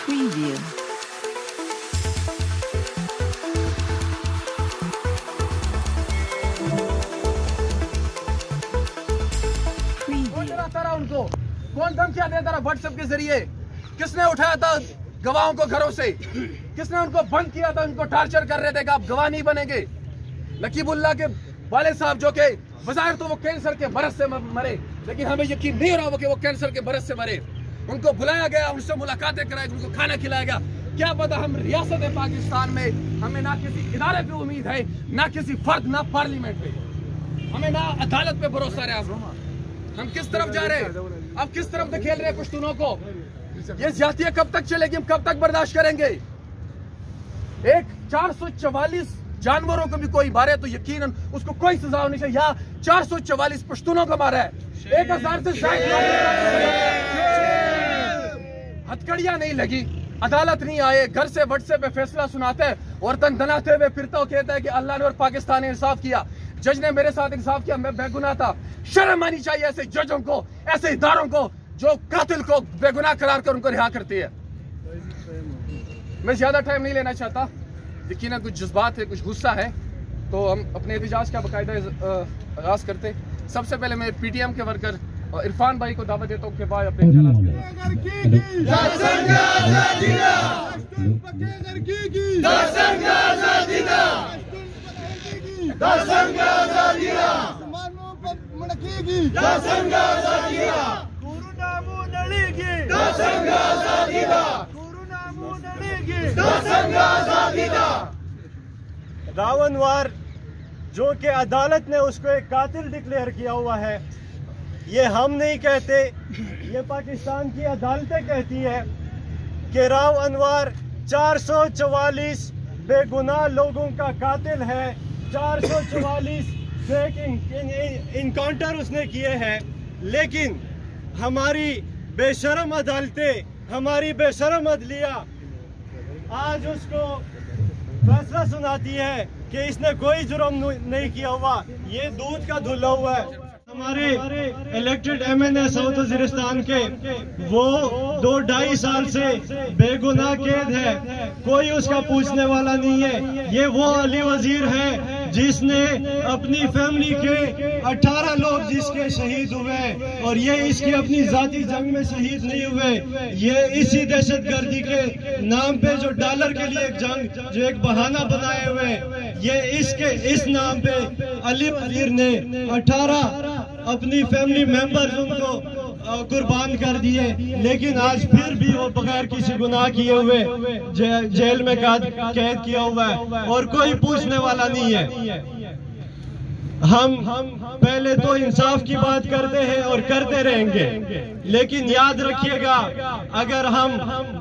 Preview. उनको कौन धमकियां देता रहा व्हाट्सएप के जरिए? किसने उठाया था गवाहों को घरों से? किसने उनको बंद किया था? उनको टार्चर कर रहे थे कि आप गवाह नहीं बनेंगे। नकीबुल्लाह के वालिद साहब जो के बज़ाहिर तो वो कैंसर के मरज से मरे, लेकिन हमें यकीन नहीं हो रहा कि वो कैंसर के मरज से मरे। उनको बुलाया गया, उनसे मुलाकातें कराई, उनको खाना खिलाया गया। क्या पता हम रियासत पाकिस्तान में हमें ना किसी इदारे पे उम्मीद है, ना किसी फर्द, ना पार्लियामेंट पे, हमें ना अदालत पे भरोसा रहा। हम किस तरफ जा रहे हैं? अब किस तरफ धकेल रहे हैं पश्तूनों को? ये ज्यादतियां कब तक चलेगी? हम कब तक बर्दाश्त करेंगे? एक 444 जानवरों को भी कोई मारे तो यकीनन उसको कोई सजा होनी चाहिए। या 444 पश्तूनों को मारा है, 1000 से हथकड़ियां नहीं लगी, अदालत नहीं आए, घर से व्हाट्सएप पे फैसला सुनाते हैं और तन दनाते हुए फिरता कहता है कि अल्लाह ने और पाकिस्तान ने इंसाफ किया, जज ने मेरे साथ इंसाफ किया, मैं बेगुनाह था। शर्म आनी चाहिए ऐसे जजों को, ऐसे इदारों को जो कातिल को बेगुनाह करार कर उनको रिहा करती है। मैं ज्यादा टाइम नहीं लेना चाहता, यकीनन कुछ जज्बात है, कुछ गुस्सा है, तो हम अपने एहतजाज का बाकायदा आगाज करते। सबसे पहले मैं पीटीएम के वर्कर इरफान भाई को दावत देता हूँ कि भाई अपने रावणवार जो कि अदालत ने उसको एक कातिल डिक्लेयर किया हुआ है, ये हम नहीं कहते, ये पाकिस्तान की अदालतें कहती है कि राव अनवर 444 बेगुनाह लोगों का कातिल है। 444 फेक इनकाउंटर उसने किए हैं, लेकिन हमारी बेशरम अदालतें, हमारी बेशरम अदलिया आज उसको फैसला सुनाती है कि इसने कोई जुर्म नहीं किया हुआ, ये दूध का धुला हुआ है। हमारे इलेक्टेड एमएनए साउथ वजीरिस्तान के वो 2-2.5 साल से बेगुनाह कैद है, कोई उसका पूछने वाला नहीं है। ये वो अली वजीर है जिसने अपनी फैमिली के 18 लोग जिसके शहीद हुए, और ये इसकी अपनी जाती जंग में शहीद नहीं हुए, ये इसी दहशतगर्दी के नाम पे जो डॉलर के लिए एक जंग, जो एक बहाना बनाए हुए, ये इस नाम पे अली वजीर ने 18 अपनी फैमिली मेंबर्स उनको कुर्बान कर दिए, लेकिन आज फिर भी वो बगैर किसी गुनाह किए हुए जेल में कैद किया हुआ है और कोई पूछने वाला नहीं है। हम पहले तो इंसाफ की बात करते हैं और करते रहेंगे, लेकिन याद रखिएगा अगर हम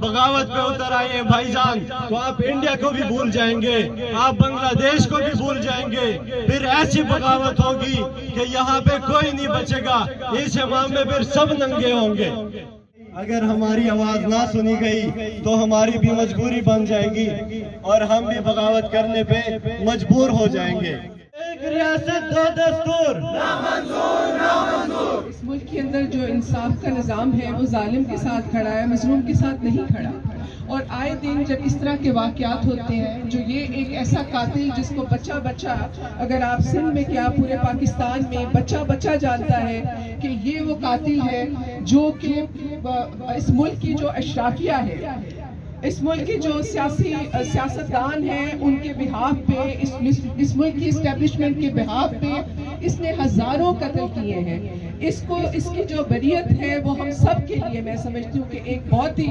बगावत पे उतर आए भाईजान तो आप इंडिया को भी भूल जाएंगे, आप बांग्लादेश को भी भूल जाएंगे, फिर ऐसी बगावत होगी कि यहाँ पे कोई नहीं बचेगा, इस हमाम में फिर सब नंगे होंगे। अगर हमारी आवाज ना सुनी गई तो हमारी भी मजबूरी बन जाएगी और हम भी बगावत करने पे मजबूर हो जाएंगे। एक रियासत दो दस्तूर, ना मंजूर, ना मंजूर। इस मुल्क के अंदर जो इंसाफ का निज़ाम है वो जालिम के साथ खड़ा है, मजलूम के साथ नहीं खड़ा। और आए दिन जब इस तरह के वाक़यात होते हैं, जो ये एक ऐसा कातिल जिसको बच्चा बच्चा, अगर आप सिंध में क्या पूरे पाकिस्तान में बच्चा बच्चा जानता है कि ये वो कातिल है जो कि इस मुल्क की जो अशराफिया है, इस मुल्क के जो सियासतदान हैं उनके बिहाफ पे, इस मुल्क की इस्टेब्लिशमेंट के बिहाफ पे इसने हजारों कत्ल किए हैं। इसकी जो बरियत है वो हम सब के लिए, मैं समझती हूँ कि एक बहुत ही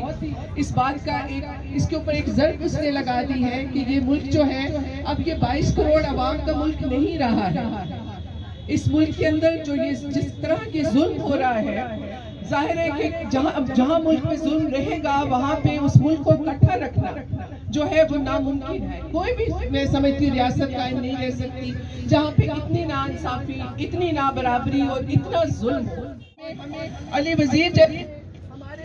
इस बात का एक इसके ऊपर एक ज़र्ब उसने लगा दी है कि ये मुल्क जो है अब ये 22 करोड़ आवाम का मुल्क नहीं रहा है। इस मुल्क के अंदर जो ये जिस तरह के जुल्म हो रहा है, जाहिर है कि जहाँ मुल्क में जुल्म रहेगा वहाँ पे उस मुल्क को इकट्ठा रखना जो है वो नामुमकिन है। कोई भी मैं समझती रियासत कायम नहीं रह सकती जहाँ पे इतनी नाइंसाफी, इतनी नाबराबरी और इतना जुल्म हो। अली वजीर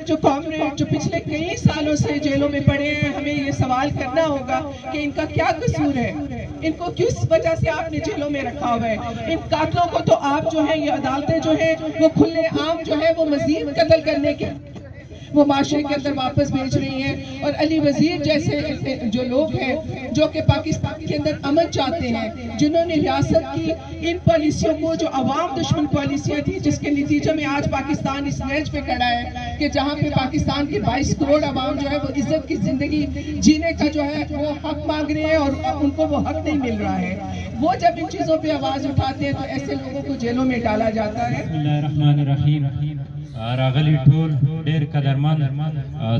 जो कॉमरेड जो पिछले कई सालों से जेलों में पड़े हैं, हमें ये सवाल करना होगा कि इनका क्या कसूर है, इनको किस वजह से आपने जेलों में रखा हुआ है। इन कातलों को तो आप जो है ये अदालतें जो है वो खुले आम जो है वो मजीद कत्ल करने के वो माशरे के अंदर वापस भेज रही हैं। और अली वजीर जैसे जो लोग हैं जो कि पाकिस्तान के अंदर अमन चाहते हैं, जिन्होंने रियासत की इन पॉलिसियों को जो अवाम दुश्मन पॉलिसियां थी जिसके नतीजे में आज पाकिस्तान इस नैज पे खड़ा है कि जहां पे पाकिस्तान के 22 करोड़ अवाम जो है वो इज्जत की जिंदगी जीने का जो है वो हक मांग रहे हैं और उनको वो हक नहीं मिल रहा है। वो जब इन चीजों पे आवाज उठाते हैं तो ऐसे लोगों को जेलों में डाला जाता है। रागली टोल ढेर कदरमन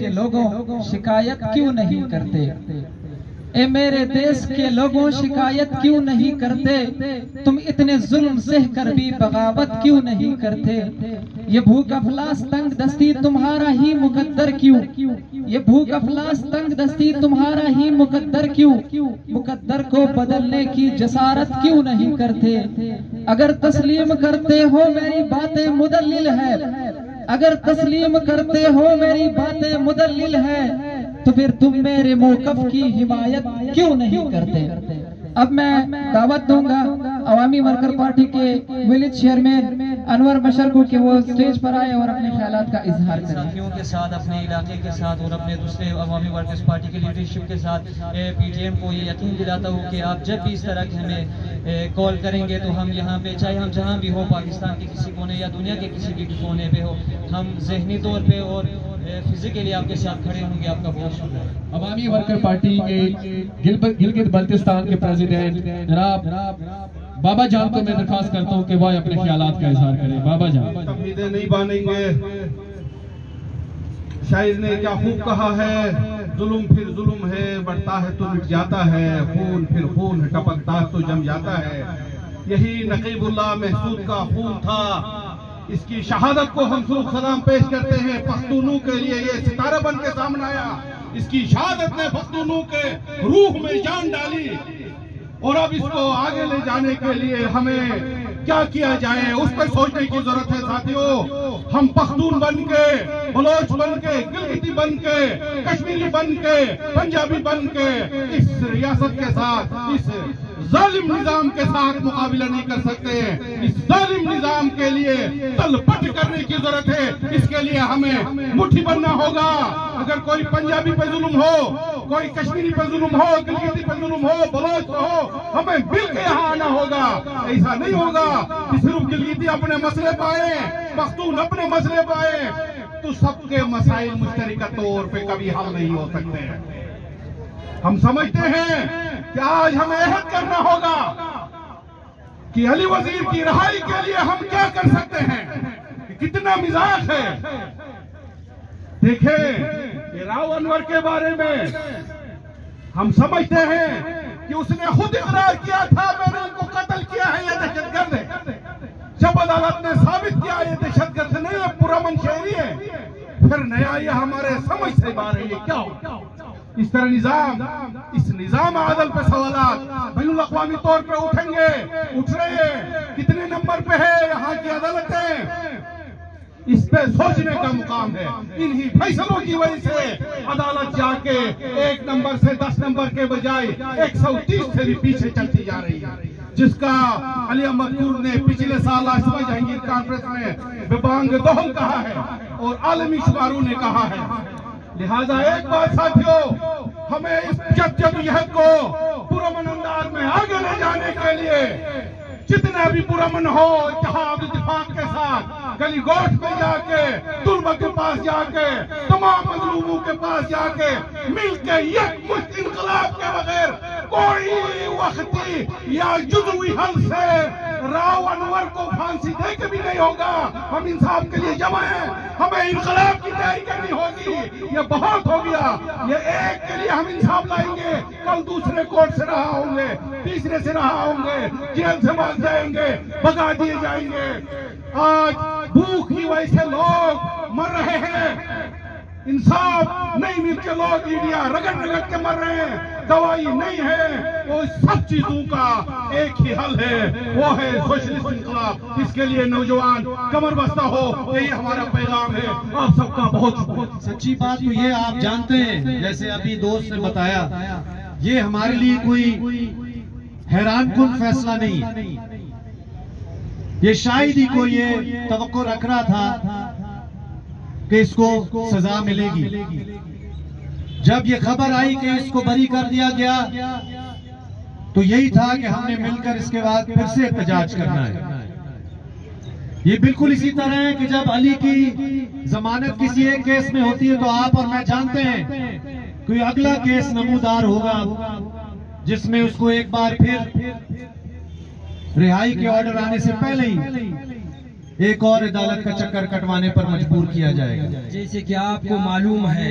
के लोगों शिकायत क्यों नहीं करते, ए मेरे देश के लोगों शिकायत क्यों नहीं करते, तुम इतने जुल्म सह कर भी बगावत क्यों नहीं करते, ये भूख अफलास तंग दस्ती तुम्हारा ही मुकद्दर क्यों, ये भूख अफलास तंग दस्ती तुम्हारा ही मुकद्दर क्यों, मुकद्दर को बदलने की जसारत क्यों नहीं करते। अगर तस्लीम करते हो मेरी बातें मुदल्लिल है, अगर तस्लीम करते हो मेरी बातें मुदल्लिल है, तो फिर तुम मेरे मौकफ की हिमायत क्यों नहीं करते। अब मैं दावत दूंगा अवामी वर्कर पार्टी के विलेज चेयरमैन अनवर बशर को कि वो स्टेज पर आए और अपने ख्यालात का इजहार करें। साथियों के साथ, अपने इलाके के साथ और अपने दूसरे अवामी वर्कर्स पार्टी की लीडरशिप के साथ पीटीएम को ये यकीन दिलाता हूँ कि आप जब भी इस तरह के हमें कॉल करेंगे तो हम यहाँ पे, चाहे हम जहाँ भी हो, पाकिस्तान के किसी कोने या दुनिया के किसी भी कोने पे हो, हम जहनी तौर पे और फिजिकली आपके साथ खड़े होंगे। आपका बहुत शुक्रिया। अवामी वर्कर पार्टी के गिलगित बल्तिस्तान के प्रेसिडेंट जनाब बाबा जान को मैं दरखास्त करता हूँ कि वह अपने ख्यालात का इजहार करें। बाबा जान। तकमीदें नहीं बानेंगे, शायर ने क्या खूब कहा है, जुल्म फिर जुल्म है, बढ़ता है तो मिट जाता है, खून फिर खून है, टपकता है तो जम जाता है। यही नकीबुल्लाह महसूद का खून था, इसकी शहादत को हम सुरूख सलाम पेश करते हैं। पख्तूनों के लिए ये सितारा बन के सामने आया, इसकी शहादत ने पख्तूनों के रूह में जान डाली और अब इसको आगे ले जाने के लिए हमें क्या किया जाए उस पर सोचने की जरूरत है। साथियों, हम पख्तून बन के, बलोच बन के, गिलगिती बन के, कश्मीरी बन के, पंजाबी बन के इस रियासत के साथ, इस जालिम निजाम के साथ मुकाबला नहीं कर सकते। इस जालिम निजाम के लिए तलपट करने की जरूरत है। इसके लिए हमें मुट्ठी बनना होगा। अगर कोई पंजाबी पे जुल्म हो, कोई कश्मीरी पे जुल्म हो, गिलगिती पे जुल्म हो, बलोच पे हो, हमें मिल के यहाँ आना होगा। ऐसा नहीं होगा कि सिर्फ गिलगिती अपने मसले पाए, पख्तून अपने मसले पाए, तो सबके मसाइल मुश्तरका तौर पे कभी हल नहीं हो सकते। हम समझते हैं कि आज हमें अहद करना होगा कि अली वजीर की रिहाई के लिए हम क्या कर सकते हैं। कितना मिजाज है। देखें, ये राव अनवर के बारे में हम समझते हैं कि उसने खुद इकरार किया था, मैंने इनको कत्ल किया है, ये दहशतगर्द है। जब अदालत ने साबित किया ये दहशतगर्द नहीं है, पुरअमन शहरी है, फिर नया ये हमारे समझ से बाहर है। ये क्या हो इस तरह निजाम, इस निजाम आदल पे सवालात बैनुल अक़वामी तौर पे उठेंगे, उठ रहे हैं। कितने नंबर पे है यहाँ की अदालतें, इस पे उसे सोचने का मुकाम है। इन्हीं फैसलों की वजह से अदालत जाके 1 नंबर से 10 नंबर के बजाय 130 से भी पीछे चलती जा रही है, जिसका अली अहमद कूर ने पिछले साल आसिफा जहांगीर कॉन्फ्रेंस में बेबांग दोहल कहा है और आलमी शुमारू ने कहा है। लिहाजा एक बात साथियों, हमें इस जद्दोजहद को पुरअमन अंदाज में आगे ले जाने के लिए जितना भी पुरअमन हो, इत्तेहाद इत्तेफाक के साथ गली गोठ में जाके, तुलबा के पास जाके, तमाम मजलूमों के पास जाके मिलके यकमुश्त इनकलाब के बगैर कोई वक्ती या जुज़वी हल से राव अनवर को फांसी दे के भी नहीं होगा। हम इंसाफ के लिए जमा हैं, हमें इनकलाब की तैयारी करनी होगी। ये बहुत हो गया, ये एक के लिए हम इंसाफ लाएंगे, कल दूसरे कोर्ट से रहा होंगे, तीसरे से रहा होंगे, जेल से भाग जाएंगे, भगा दिए जाएंगे। आज भूख की वजह से लोग मर रहे हैं, इंसाफ नहीं मिल के लोग ईडिया रगड़ रगड़ के मर रहे हैं, दवाई नहीं है। वो सब चीजों का एक ही हल है, वो है सोशलिस्ट इनकलाब। इसके लिए नौजवान कमर बस्ता हो, यही हमारा पैगाम है। आप सबका बहुत बहुत सच्ची बात तो ये आप जानते हैं, जैसे अभी दोस्त ने बताया, ये हमारे लिए कोई हैरानकुन फैसला नहीं है। ये शायद ही कोई ये तवक्को रख रहा था कि इसको सजा मिलेगी। जब ये खबर आई कि इसको बरी कर दिया गया, तो यही था कि हमने मिलकर इसके बाद फिर से एहतजाज करना है। ये बिल्कुल इसी तरह है कि जब अली की जमानत किसी एक केस में होती है तो आप और मैं जानते हैं कोई अगला केस नमूदार होगा जिसमें उसको एक बार फिर रिहाई के ऑर्डर आने से पहले ही एक और अदालत का चक्कर कटवाने पर मजबूर किया जाएगा। जैसे कि आपको मालूम है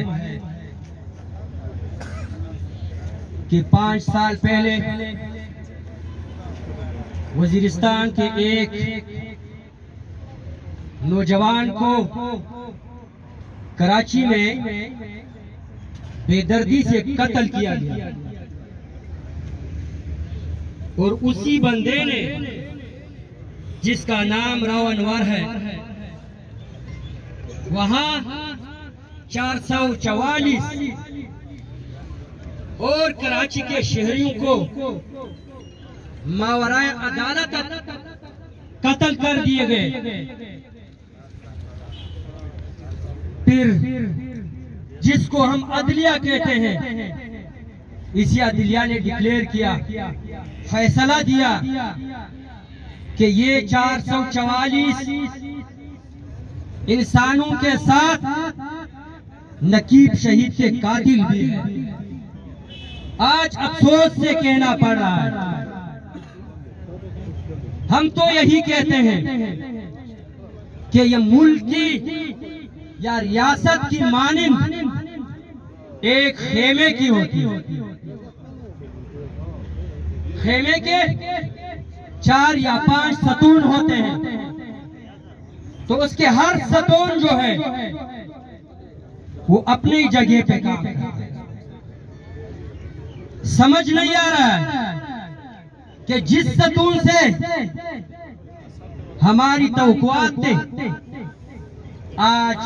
कि 5 साल पहले वजीरिस्तान के एक नौजवान को कराची में बेदर्दी से कत्ल किया गया और उसी बंदे ने, जिसका नाम राव अनवर है, वहां 444 और कराची के शहरियों को मावराए अदालत कत्ल कर दिए गए। फिर जिसको हम अदलिया कहते हैं, इसी अदलिया ने डिक्लेयर किया, फैसला दिया कि ये 444 इंसानों के साथ नकीब शहीद के कातिल भी हैं। आज अफसोस से कहना पड़ रहा है, हम तो यही कहते हैं कि ये मुल्क की या रियासत की मानिंद एक खेमे की होती है। खेमे के 4 या 5 सतून होते हैं, तो उसके हर सतून जो है वो अपनी जगह पे काम करता है। समझ नहीं आ रहा है कि जिस सतून से हमारी तवक्कुआत थी, आज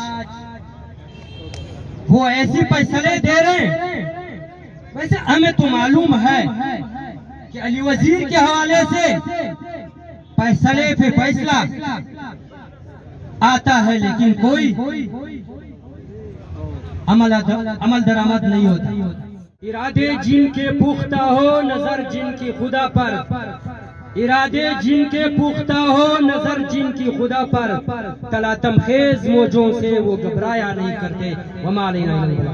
वो ऐसे फैसले दे रहे हैं। वैसे हमें तो मालूम है कि अली वजीर के हवाले से फैसले पे फैसला आता है, लेकिन कोई अमल दरामद नहीं होता। इरादे जिनके पुख्ता हो, नजर जिनकी खुदा पर, इरादे जिनके पुख्ता हो, नजर जिनकी खुदा पर, तलातम खेज मौजों से वो घबराया नहीं करते। वमा अलैना इल्ला